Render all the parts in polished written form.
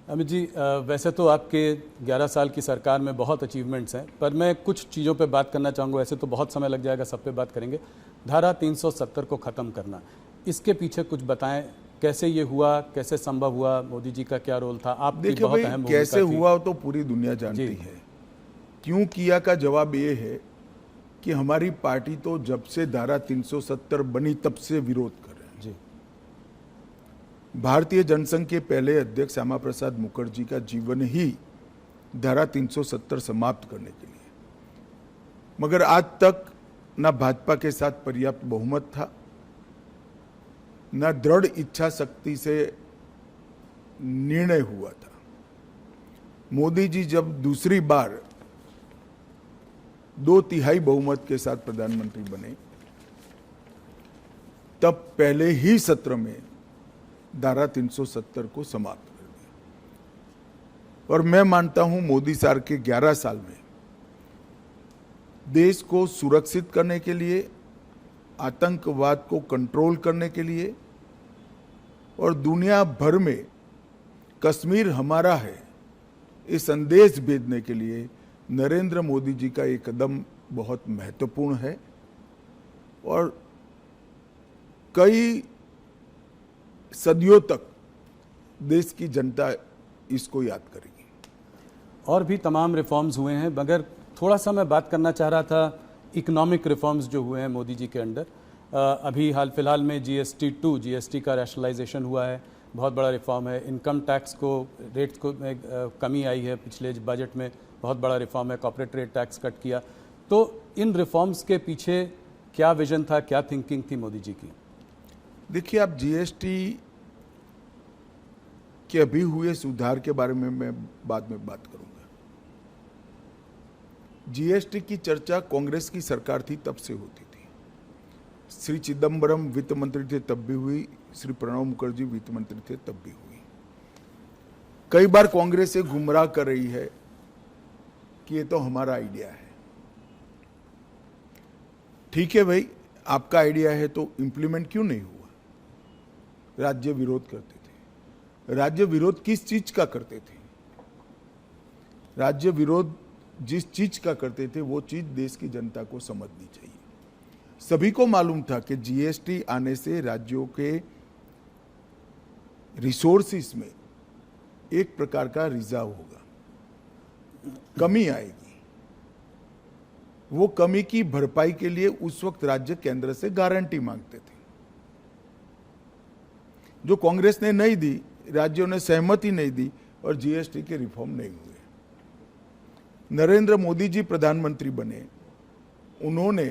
अमित जी, वैसे तो आपके 11 साल की सरकार में बहुत अचीवमेंट्स हैं, पर मैं कुछ चीज़ों पे बात करना चाहूँगा। ऐसे तो बहुत समय लग जाएगा, सब पे बात करेंगे। धारा 370 को ख़त्म करना, इसके पीछे कुछ बताएं, कैसे ये हुआ, कैसे संभव हुआ, मोदी जी का क्या रोल था, आपकी देखिए बहुत भाई, अहम भूमिका कैसे थी। हुआ तो पूरी दुनिया जानती है। क्यों किया का जवाब ये है कि हमारी पार्टी तो जब से धारा 370 बनी तब से विरोध कर रहे हैं। जी। भारतीय जनसंघ के पहले अध्यक्ष श्यामा प्रसाद मुखर्जी का जीवन ही धारा 370 समाप्त करने के लिए, मगर आज तक न भाजपा के साथ पर्याप्त बहुमत था, न दृढ़ इच्छा शक्ति से निर्णय हुआ था। मोदी जी जब दूसरी बार 2/3 बहुमत के साथ प्रधानमंत्री बने, तब पहले ही सत्र में धारा 370 को समाप्त कर दिया। और मैं मानता हूं मोदी सरकार के 11 साल में देश को सुरक्षित करने के लिए, आतंकवाद को कंट्रोल करने के लिए और दुनिया भर में कश्मीर हमारा है ये संदेश भेजने के लिए नरेंद्र मोदी जी का ये कदम बहुत महत्वपूर्ण है और कई सदियों तक देश की जनता इसको याद करेगी। और भी तमाम रिफॉर्म्स हुए हैं, मगर थोड़ा सा मैं बात करना चाह रहा था इकोनॉमिक रिफॉर्म्स जो हुए हैं मोदी जी के अंडर। अभी हाल फिलहाल में जीएसटी का रैशनलाइजेशन हुआ है, बहुत बड़ा रिफॉर्म है। इनकम टैक्स को रेट्स को में कमी आई है पिछले बजट में, बहुत बड़ा रिफॉर्म है। कॉर्पोरेट रेट टैक्स कट किया। तो इन रिफॉर्म्स के पीछे क्या विजन था, क्या थिंकिंग थी मोदी जी की? देखिए, आप जीएसटी के अभी हुए सुधार के बारे में मैं बाद में बात करूंगा। जीएसटी की चर्चा कांग्रेस की सरकार थी तब से होती थी। श्री चिदम्बरम वित्त मंत्री थे तब भी हुई, श्री प्रणब मुखर्जी वित्त मंत्री थे तब भी हुई। कई बार कांग्रेस से गुमराह कर रही है कि ये तो हमारा आइडिया है। ठीक है भाई, आपका आइडिया है तो इंप्लीमेंट क्यों नहीं हुआ? राज्य विरोध करते थे। राज्य विरोध किस चीज का करते थे? राज्य विरोध जिस चीज का करते थे वो चीज देश की जनता को समझनी चाहिए। सभी को मालूम था कि जीएसटी आने से राज्यों के रिसोर्सेस में एक प्रकार का रिजर्व होगा, कमी आएगी। वो कमी की भरपाई के लिए उस वक्त राज्य केंद्र से गारंटी मांगते थे, जो कांग्रेस ने नहीं दी, राज्यों ने सहमति नहीं दी और जीएसटी के रिफॉर्म नहीं हुए। नरेंद्र मोदी जी प्रधानमंत्री बने, उन्होंने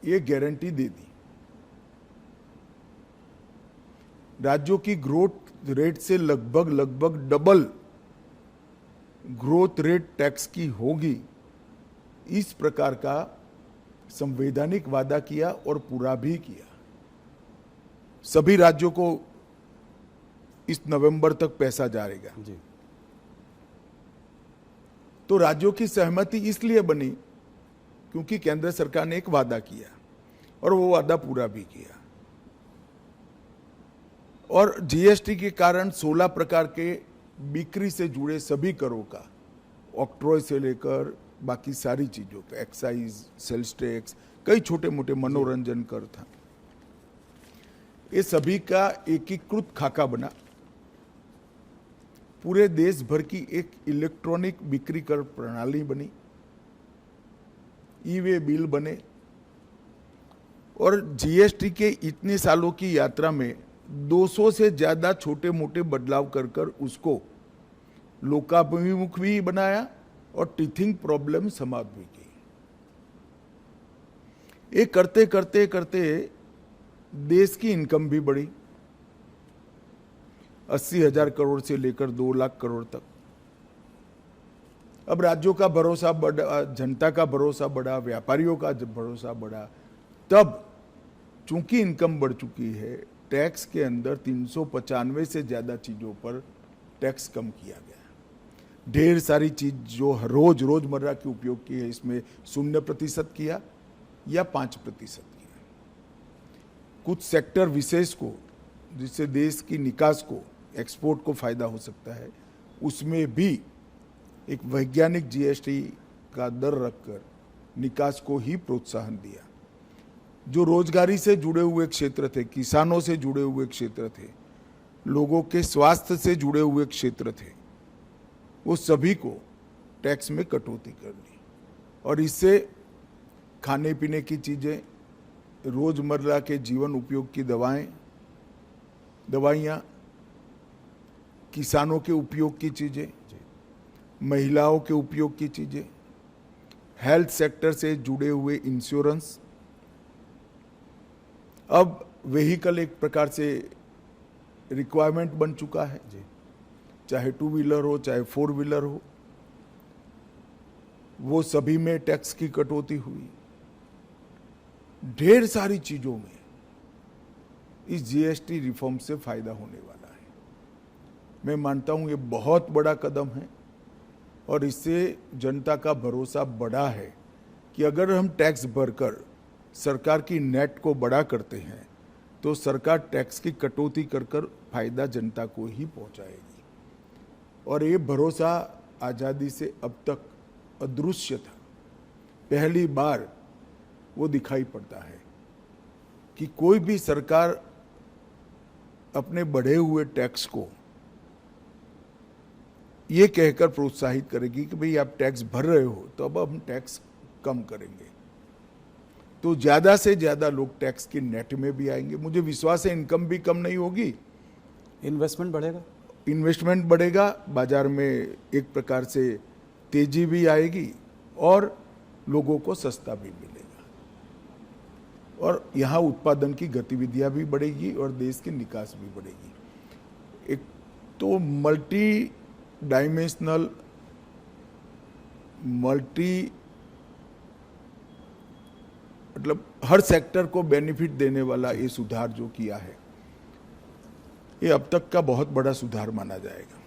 ये गारंटी दे दी। राज्यों की ग्रोथ रेट से लगभग डबल ग्रोथ रेट टैक्स की होगी, इस प्रकार का संवैधानिक वादा किया और पूरा भी किया। सभी राज्यों को इस नवंबर तक पैसा जाएगा जी। तो राज्यों की सहमति इसलिए बनी क्योंकि केंद्र सरकार ने एक वादा किया और वो वादा पूरा भी किया। और जीएसटी के कारण 16 प्रकार के बिक्री से जुड़े सभी करों का, ऑक्ट्रॉय से लेकर बाकी सारी चीजों का, एक्साइज, सेल्स टैक्स, कई छोटे मोटे मनोरंजन कर था, ये सभी का एकीकृत खाका बना। पूरे देश भर की एक इलेक्ट्रॉनिक बिक्री कर प्रणाली बनी, ई-वे बिल बने और जीएसटी के इतने सालों की यात्रा में 200 से ज्यादा छोटे मोटे बदलाव कर कर उसको लोकाभिमुख भी बनाया और टीथिंग प्रॉब्लम समाप्त भी की। ये करते करते करते देश की इनकम भी बढ़ी, 80,000 करोड़ से लेकर 2 लाख करोड़ तक। अब राज्यों का भरोसा बढ़ा, जनता का भरोसा बढ़ा, व्यापारियों का भरोसा बढ़ा। तब चूंकि इनकम बढ़ चुकी है, टैक्स के अंदर 395 से ज्यादा चीजों पर टैक्स कम किया गया। ढेर सारी चीज जो रोजमर्रा के उपयोग की है, इसमें 0% किया या 5% किया। कुछ सेक्टर विशेष को, जिससे देश की निकास को एक्सपोर्ट को फायदा हो सकता है, उसमें भी एक वैज्ञानिक जीएसटी का दर रखकर निकास को ही प्रोत्साहन दिया। जो रोजगारी से जुड़े हुए क्षेत्र थे, किसानों से जुड़े हुए क्षेत्र थे, लोगों के स्वास्थ्य से जुड़े हुए क्षेत्र थे, वो सभी को टैक्स में कटौती कर दी और इससे खाने पीने की चीजें, रोजमर्रा के जीवन उपयोग की दवाइयाँ, किसानों के उपयोग की चीजें, महिलाओं के उपयोग की चीजें, हेल्थ सेक्टर से जुड़े हुए इंश्योरेंस, अब व्हीकल एक प्रकार से रिक्वायरमेंट बन चुका है, चाहे 2 व्हीलर हो चाहे 4 व्हीलर हो, वो सभी में टैक्स की कटौती हुई। ढेर सारी चीजों में इस जीएसटी रिफॉर्म से फायदा होने वाला है। मैं मानता हूं ये बहुत बड़ा कदम है और इससे जनता का भरोसा बढ़ा है कि अगर हम टैक्स भरकर सरकार की नेट को बड़ा करते हैं तो सरकार टैक्स की कटौती कर फायदा जनता को ही पहुंचाएगी। और ये भरोसा आज़ादी से अब तक अदृश्य था, पहली बार वो दिखाई पड़ता है कि कोई भी सरकार अपने बढ़े हुए टैक्स को ये कहकर प्रोत्साहित करेगी कि भाई आप टैक्स भर रहे हो तो अब हम टैक्स कम करेंगे, तो ज्यादा से ज्यादा लोग टैक्स की नेट में भी आएंगे। मुझे विश्वास है इनकम भी कम नहीं होगी, इन्वेस्टमेंट बढ़ेगा, इन्वेस्टमेंट बढ़ेगा, बाजार में एक प्रकार से तेजी भी आएगी और लोगों को सस्ता भी मिलेगा और यहाँ उत्पादन की गतिविधियां भी बढ़ेगी और देश की निकास भी बढ़ेगी। एक तो मल्टी डायमेंशनल, मतलब हर सेक्टर को बेनिफिट देने वाला ये सुधार जो किया है, ये अब तक का बहुत बड़ा सुधार माना जाएगा।